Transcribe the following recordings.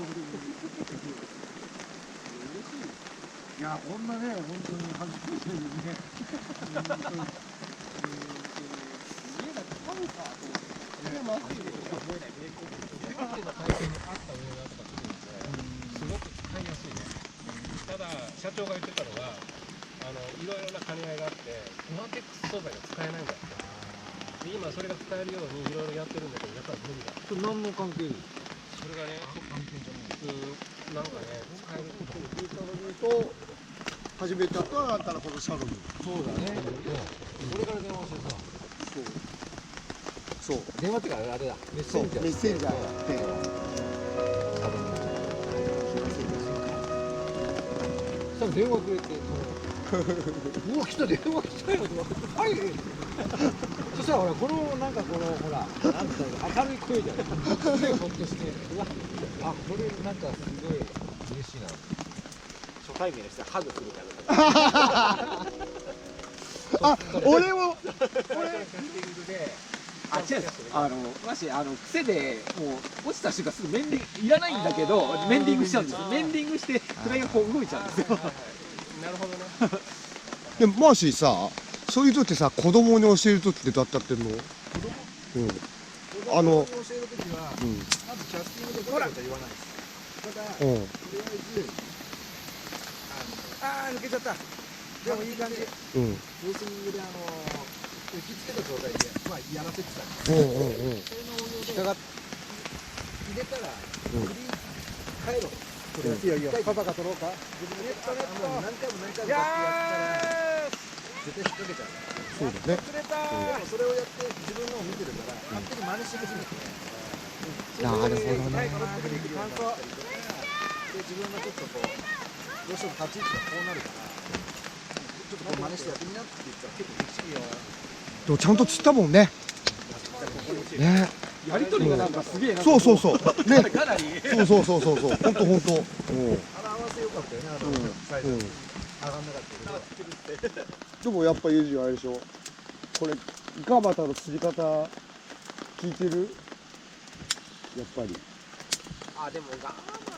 いや、こんなね、本当に初めてにね。家だけ買うかと思って。まずいよ。思えないね。今までの体験にあった上だとかするんで、すごく使いやすいね。ただ社長が言ってたのは、いろいろな兼ね合いがあって、ゴアテックス素材が使えないんだって。で今それが使えるようにいろいろやってるんだけど、やっぱり無理だ。それ何の関係？それがね、関係じゃない。なんかね、使えることインスタのビート始めたとあったらこのシャロム。そうだね。俺から電話してさ。そう電話ってかあれだ。メッセそうンジャー。メッセンジャーやって多分電話くれて、うわ来た電話来たよとか、はい。そしたらほらこのなんかこのほらなんていうの明るい声じゃない。すごいほっとして、うわあこれなんかすごい嬉しいな。初対面の人はハグするから。あ、俺もミーティングで、あ、違うんです。マジ癖でもう落ちた瞬間すぐメンディングいらないんだけどメンディングしちゃうんですよ。メンディングしてフライがこう動いちゃうんですよ。なるほどね。でもマーシーさ、そういう時ってさ、子供に教える時ってどうやってやってんの？うん。教える時は、まずキャスティングでゴタゴタ言わないです。ただ、とりあえず抜けちゃった。でもいい感じ。うん。ロースニングで打ち付けた状態で、まあやらせてたんです。うんうんうん。それの応用で入れたら振り返ろう。これいやパパが取ろうか。自分で何回もこうやったら絶対引っ掛けちゃう。そうだね。でもそれをやって自分のを見てるから勝手に真似して始めて。なるほどね。できるようになったりとか、で自分がちょっとこうどうしても立ち位置がこうなるから、ちょっとこう真似してやってみなって言ったら結構できるよ。でもちゃんと釣ったもんね。ね。やりとりがなんかすげえな。そうそうそう。ね。かなり。そう。本当。あの合わせよかったよね。最初上がんなかったけど。でもやっぱユージあれでしょ。これガバタの釣り方聞いてる？やっぱり。あ、でもガーマ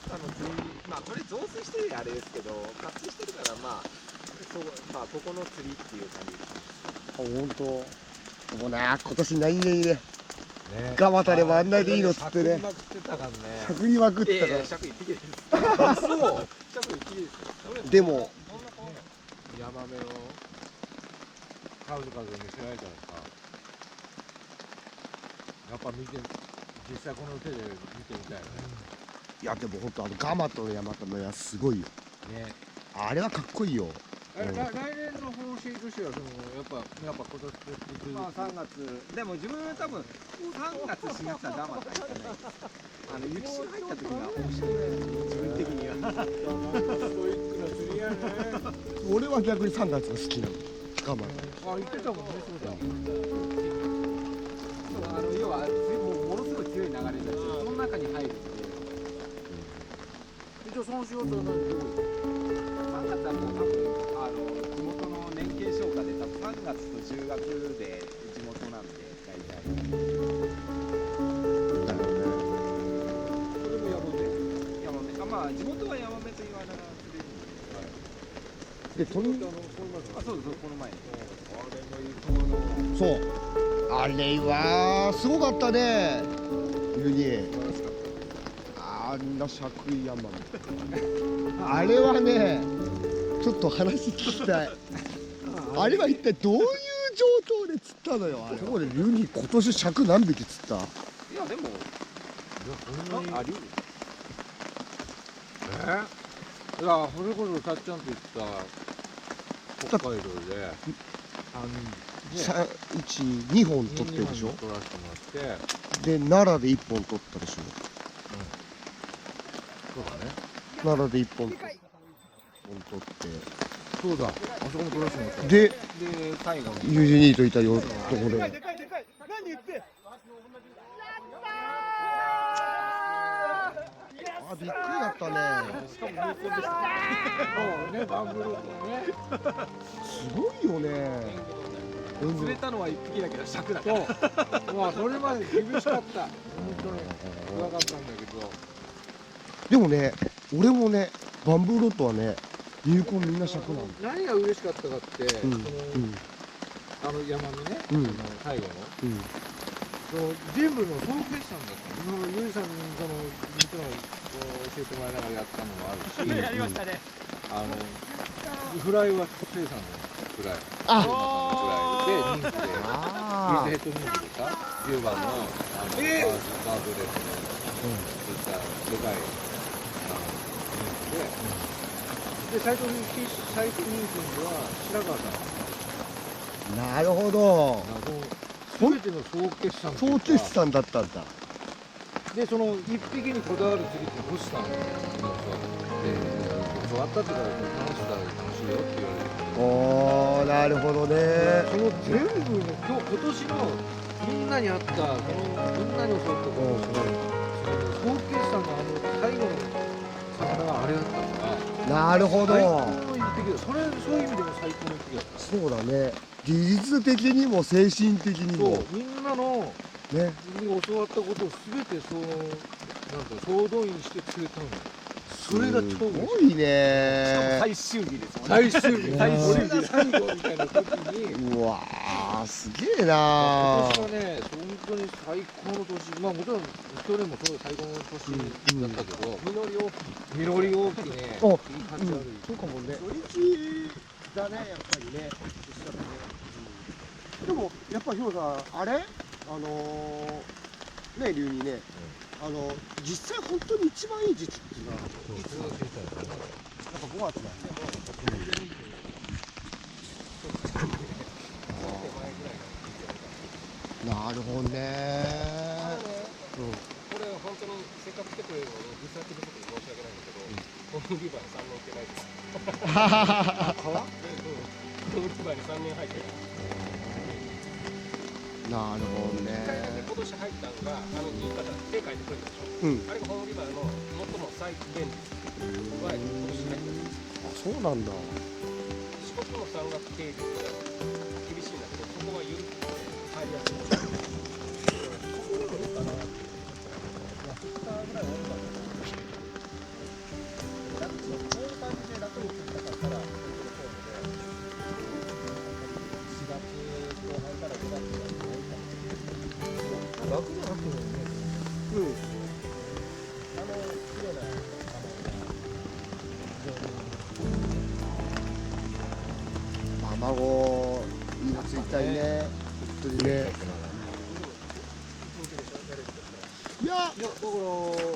タの釣り、まあこれ増水してるあれですけど、活水してるからまあそうまあここの釣りっていう感じです。あ、本当。もうね、今年ないね。ガバタでもあんなでいいのっつってね。まくってたからね。しゃくりまくったから。尺一匹です。そう。尺一匹です。でもヤマメの数々見せられたらさ、やっぱ実際この手で見てみたいよね。いやでも本当ガマとヤマタのやすごいよ。ね。あれはかっこいいよ。来年の方針としてはやっぱ今年まあ3月でも自分は多分3月4月はガマタ行かないです。雪が入った時が面白い自分的には。ストイックな釣りやね。俺は逆に3月が好きなの。ガマあ、言ってたもんね、そうだ。要はものすごい強い流れになってその中に入るんで。一応その仕事は何どういう3月はもう多分地元の年金消化で多分3月と10月で地元なんで大体。だよね。それもヤマメ。ヤマメ。あ、まあ地元はヤマメと言わながら釣れるんで。でとにあ、そうですこの前に。そうあれはすごかったね。ユニ。あんなしゃくい山あれはねちょっと話聞きたい。あれは一体どういう状況で釣ったのよ。あれところでユニ今年尺何匹釣った？いやでもあり。いや、それこそさっちゃんと言った北海道で2本取ってるでしょ。取らせてもらってで奈良で1本取ったでしょ。そうだね。奈良で1本取ってそうだ、あそこも取らせてもらったで最後ユージニーといたよところであ、びっくりだったね。しかも入魂でしたそうね、バンブルーねすごいよね。釣れたのは1匹だけど尺だから。そうまあそれまで厳しかった本当に怖かったんだけどでもね俺もねバンブーロットはね入魂みんな尺なんだ。何が嬉しかったかって、うんあの山のね、うん最後のうんその全部の総決算だったの。ゆいさんにそのもちろん教えてもらいながらやったのもあるし、やりましたね。フライは生産のフライ、あフライで人気で、あヘッド人気でさ、10番のバードレスの作ったでかい人気で、斎藤人君は白川さん。なるほど。すべての総決算総決算だったんだ。でその一匹にこだわる釣りって星さんの教わったってから楽しいよって言われて、おーなるほどね。その全部の今年のみんなにあったこのみんなに教わったこの総決算の最後の魚があれだったからなるほど。最高の一匹だ。そういう意味でも最高の一匹だった。そうだね。技術的にも精神的にもそうみんなのね。に教わったことをすべてそうなんか総動員してくれたの。それが超す嬉しい。ごいね。最終日ですもんね。最終日、最終日俺が最後みたいな時に、うわーすげえな今ー。年はね、本当に最高の年、まあもちろん去年もそう最高の年だったけど、実り大きい、実り大きいね、おいい価値ある。そうかもね。初日だねやっぱりね。でもやっぱひろさんあれね龍にね実際本当に一番いい時期っていうのはいつなんか5月だね。なるほどね。これ本当にせっかく来てくれるのに実際来ることに申し訳ないんだけど、ホームリバーに3年行ってないです。川？ホームリバーに3年入ってない。なるほどね。今年入ったのが言い方手書いてくれるでしょ。うん。あれがホームリバーの最も最便利は今年入ったんです。あ、そうなんだ。四国の山岳系列が厳しいんだけど、そこは緩くて入りやすい。ここにもいいかなっていう。2日ぐらい終わるかな。こういう感じで楽に釣りたかったら、本当にそうで、4月後半から5月ぐらいに入ったんですけど、楽じゃなくてもね、綺麗な卵いいのついたいね。本当にね。いやいや、だから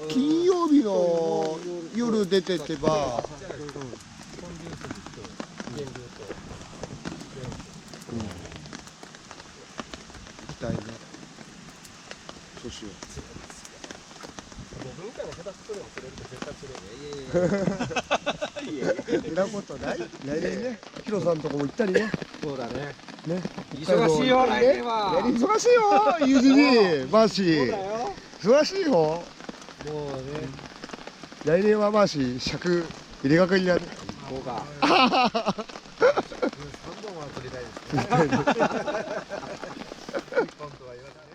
金曜日の夜出てけば、コンデンスと原料と行きたいね。そうしよ僕みたいな下手くそでも釣れると絶対釣れる。う。そんなことない。来年ね、ヒロさんとこも行ったりね。そうだね。ね。忙しいよ、来年ねは。忙しいよ、ゆずに、マーシそうー。だよ。忙しいよ。もうね。来年はマーシー、尺入れがかりだね。そうか。あははは3本は取りたいですね。本当は言わない。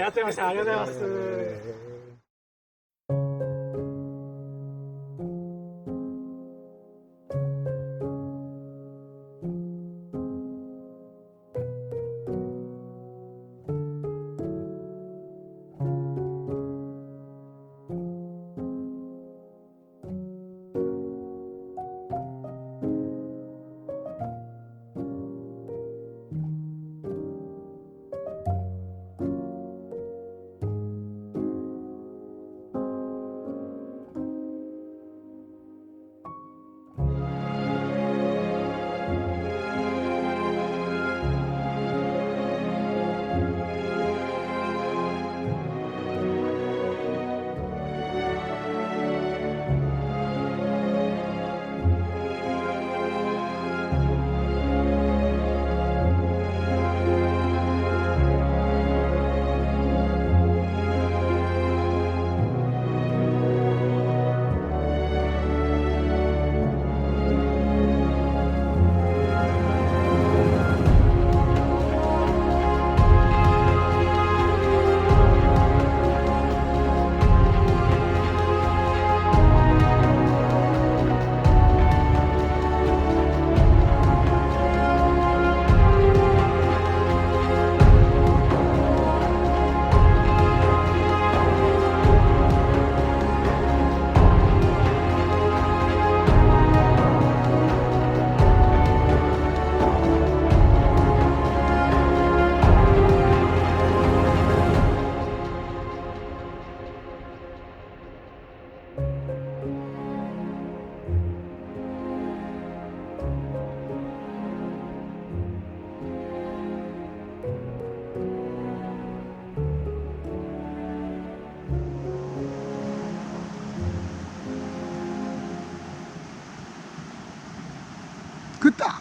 やってました。ありがとうございます。食った